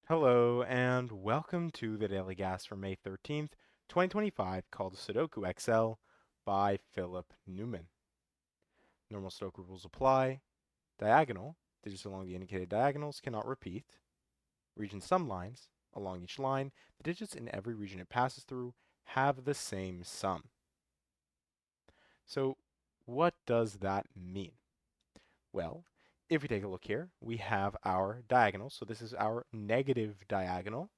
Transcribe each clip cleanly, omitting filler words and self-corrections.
Hello, and welcome to the Daily Gas for May 13th, 2025, called Sudoku XL by Philip Newman. Normal Sudoku rules apply. Diagonal, digits along the indicated diagonals cannot repeat. Region sum lines, along each line, the digits in every region it passes through have the same sum. So, what does that mean? Well, if we take a look here, we have our diagonal. So this is our negative diagonal.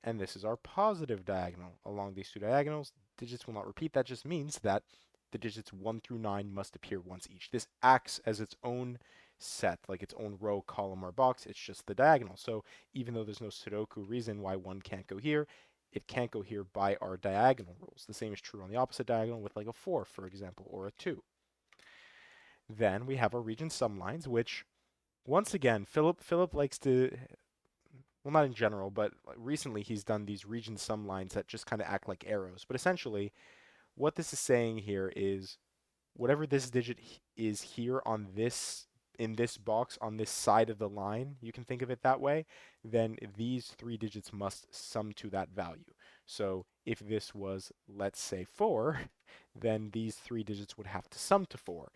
And this is our positive diagonal. Along these two diagonals, digits will not repeat. That just means that the digits 1 through 9 must appear once each. This acts as its own set, like its own row, column, or box. It's just the diagonal. So even though there's no Sudoku reason why 1 can't go here, it can't go here by our diagonal rules. The same is true on the opposite diagonal with like a 4, for example, or a 2. Then we have our region sum lines, which once again, Philip likes to, well, not in general, but recently he's done these region sum lines that just kind of act like arrows. But essentially, what this is saying here is whatever this digit is here on this in this box on this side of the line, you can think of it that way, then these three digits must sum to that value. So if this was, let's say, 4, then these three digits would have to sum to 4.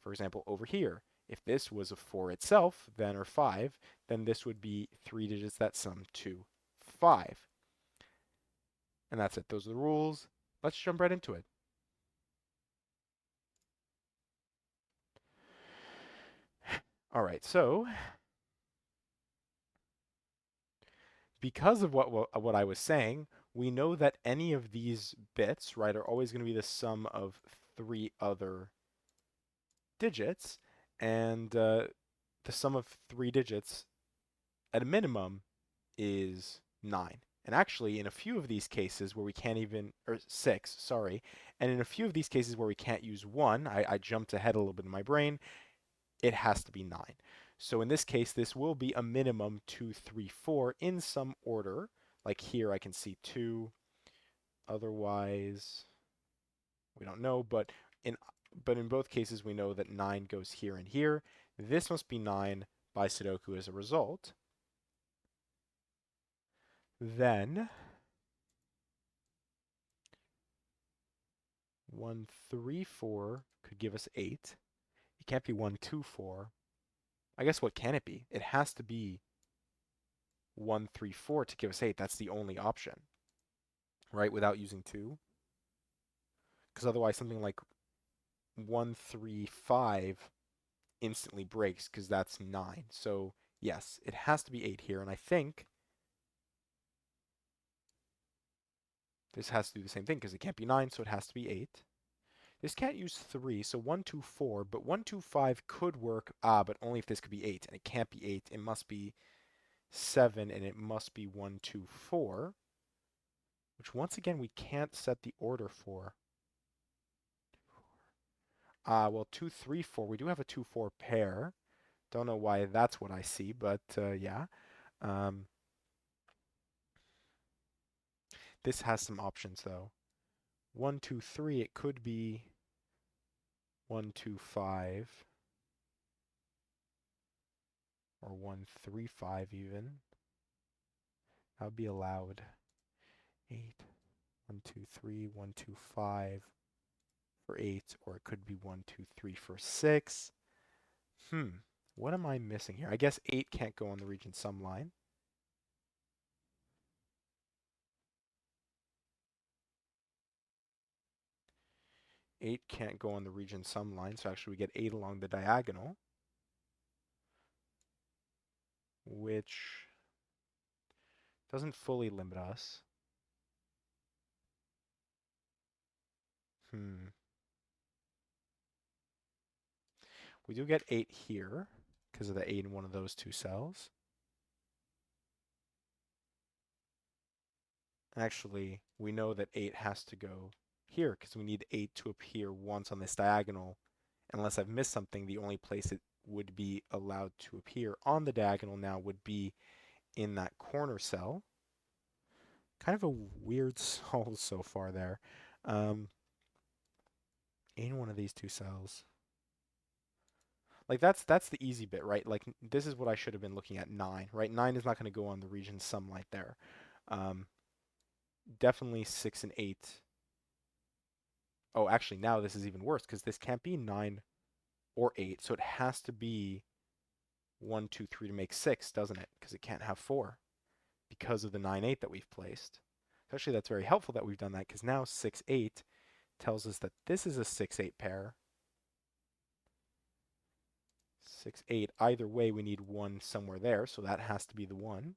For example, over here, if this was a 4 itself, then or 5, then this would be three digits that sum to 5. And that's it. Those are the rules. Let's jump right into it. All right, so because of what I was saying, we know that any of these bits, right, are always going to be the sum of three other digits, and the sum of three digits at a minimum is 9. And actually, in a few of these cases where we can't even, or 6, sorry, and in a few of these cases where we can't use 1, I jumped ahead a little bit in my brain, it has to be 9. So in this case, this will be a minimum 2, 3, 4 in some order. Like here, I can see 2. Otherwise, we don't know. But in both cases, we know that 9 goes here and here. This must be 9 by Sudoku as a result. Then 1, 3, 4 could give us 8. It can't be 1, 2, 4. I guess what can it be? It has to be 1, 3, 4 to give us 8. That's the only option, right? Without using 2. Because otherwise something like 135 instantly breaks because that's 9. So yes, it has to be 8 here, and I think this has to do the same thing because it can't be 9, so it has to be 8. This can't use 3, so 1, 2, 4, but 1, 2, 5 could work, but only if this could be 8, and it can't be 8. It must be 7, and it must be 1, 2, 4, which once again we can't set the order for. Well, 2, 3, 4, we do have a 2, 4 pair. Don't know why that's what I see, but yeah. Um, this has some options though. 1, 2, 3, it could be 1, 2, 5, or 1, 3, 5 even. That would be allowed. 8, 1, 2, 3, 1, 2, 5 for 8, or it could be 1, 2, 3 for 6. What am I missing here? I guess 8 can't go on the region sum line. 8 can't go on the region sum line, so actually we get 8 along the diagonal, which doesn't fully limit us. Hmm. We do get 8 here because of the 8 in one of those two cells. Actually, we know that 8 has to go here because we need 8 to appear once on this diagonal. Unless I've missed something, the only place it would be allowed to appear on the diagonal now would be in that corner cell. Kind of a weird solve so far there. Um, in one of these two cells. Like that's the easy bit, right? Like this is what I should have been looking at 9, right? 9 is not going to go on the region sum right there. Um, Definitely 6 and 8. Oh, actually now this is even worse because this can't be 9 or 8, so it has to be 1, 2, 3 to make 6, doesn't it? Because it can't have 4 because of the 9, 8 that we've placed. Actually, that's very helpful that we've done that because now 6, 8 tells us that this is a 6, 8 pair. 6, 8. Either way, we need 1 somewhere there, so that has to be the 1.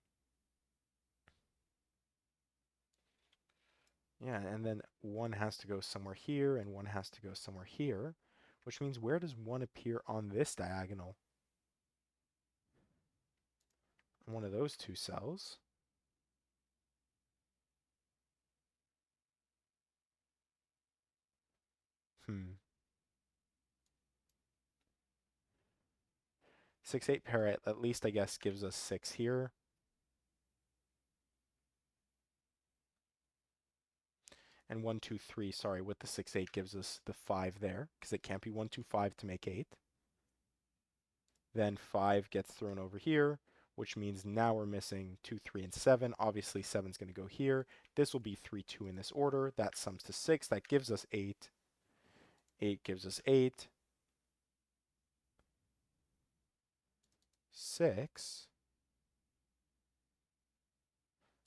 Yeah, and then 1 has to go somewhere here, and 1 has to go somewhere here, which means where does 1 appear on this diagonal? On one of those two cells. Hmm. 6, 8 pair at least, I guess, gives us 6 here. And 1, 2, 3, sorry, with the 6, 8 gives us the 5 there, because it can't be 1, 2, 5 to make 8. Then 5 gets thrown over here, which means now we're missing 2, 3, and 7. Obviously, 7 is going to go here. This will be 3, 2 in this order. That sums to 6. That gives us 8. 8 gives us 8. 6.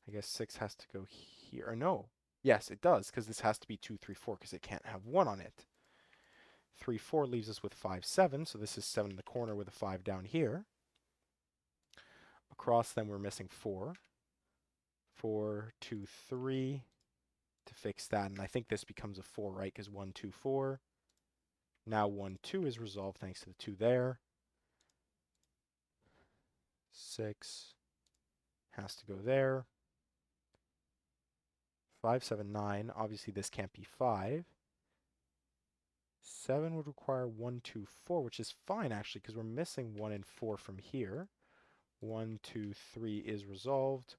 I guess 6 has to go here. Or no. Yes, it does, because this has to be 2, 3, 4, because it can't have 1 on it. 3, 4 leaves us with 5, 7. So this is 7 in the corner with a 5 down here. Across them, we're missing 4. 4, 2, 3 to fix that. And I think this becomes a 4, right? Because 1, 2, 4. Now 1, 2 is resolved thanks to the 2 there. 6 has to go there. 5, 7, 9. Obviously, this can't be 5. 7 would require 1, 2, 4, which is fine actually because we're missing 1 and 4 from here. 1, 2, 3 is resolved.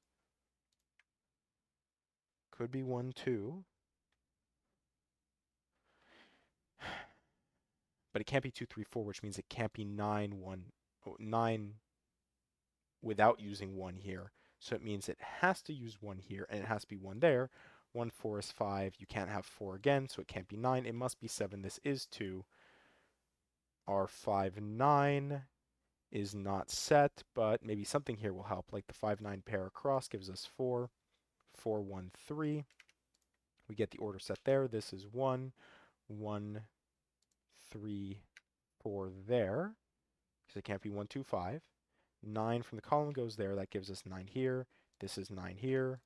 Could be 1, 2. But it can't be 2, 3, 4, which means it can't be 9, 1, 9 without using 1 here. So it means it has to use 1 here, and it has to be 1 there. 1, 4 is 5. You can't have 4 again, so it can't be 9. It must be 7. This is 2. Our 5, 9 is not set, but maybe something here will help. Like the 5, 9 pair across gives us 4. 4, 1, 3. We get the order set there. This is 1, 1, 3, 4 there. Because it can't be 1, 2, 5. 9 from the column goes there. That gives us 9 here. This is 9 here.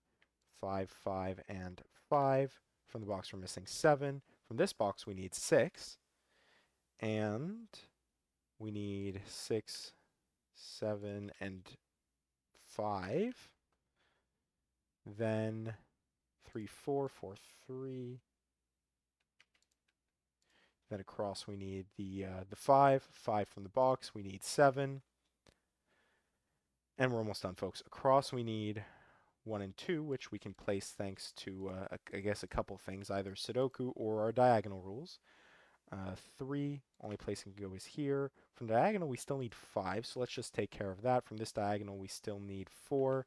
5, 5, and 5. From the box, we're missing 7. From this box, we need 6. And we need 6, 7, and 5. Then 3, 4, 4, 3. Then across, we need the 5. 5 from the box. We need 7. And we're almost done, folks. Across, we need 1 and 2, which we can place thanks to, I guess, a couple things, either Sudoku or our diagonal rules. 3, only place it can go is here. From diagonal, we still need 5, so let's just take care of that. From this diagonal, we still need 4.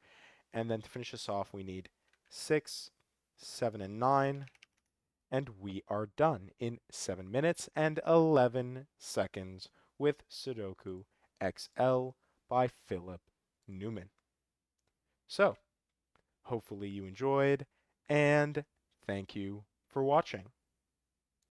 And then to finish this off, we need 6, 7, and 9. And we are done in 7 minutes and 11 seconds with Sudoku XL by Philip Newman. So, hopefully you enjoyed, and thank you for watching.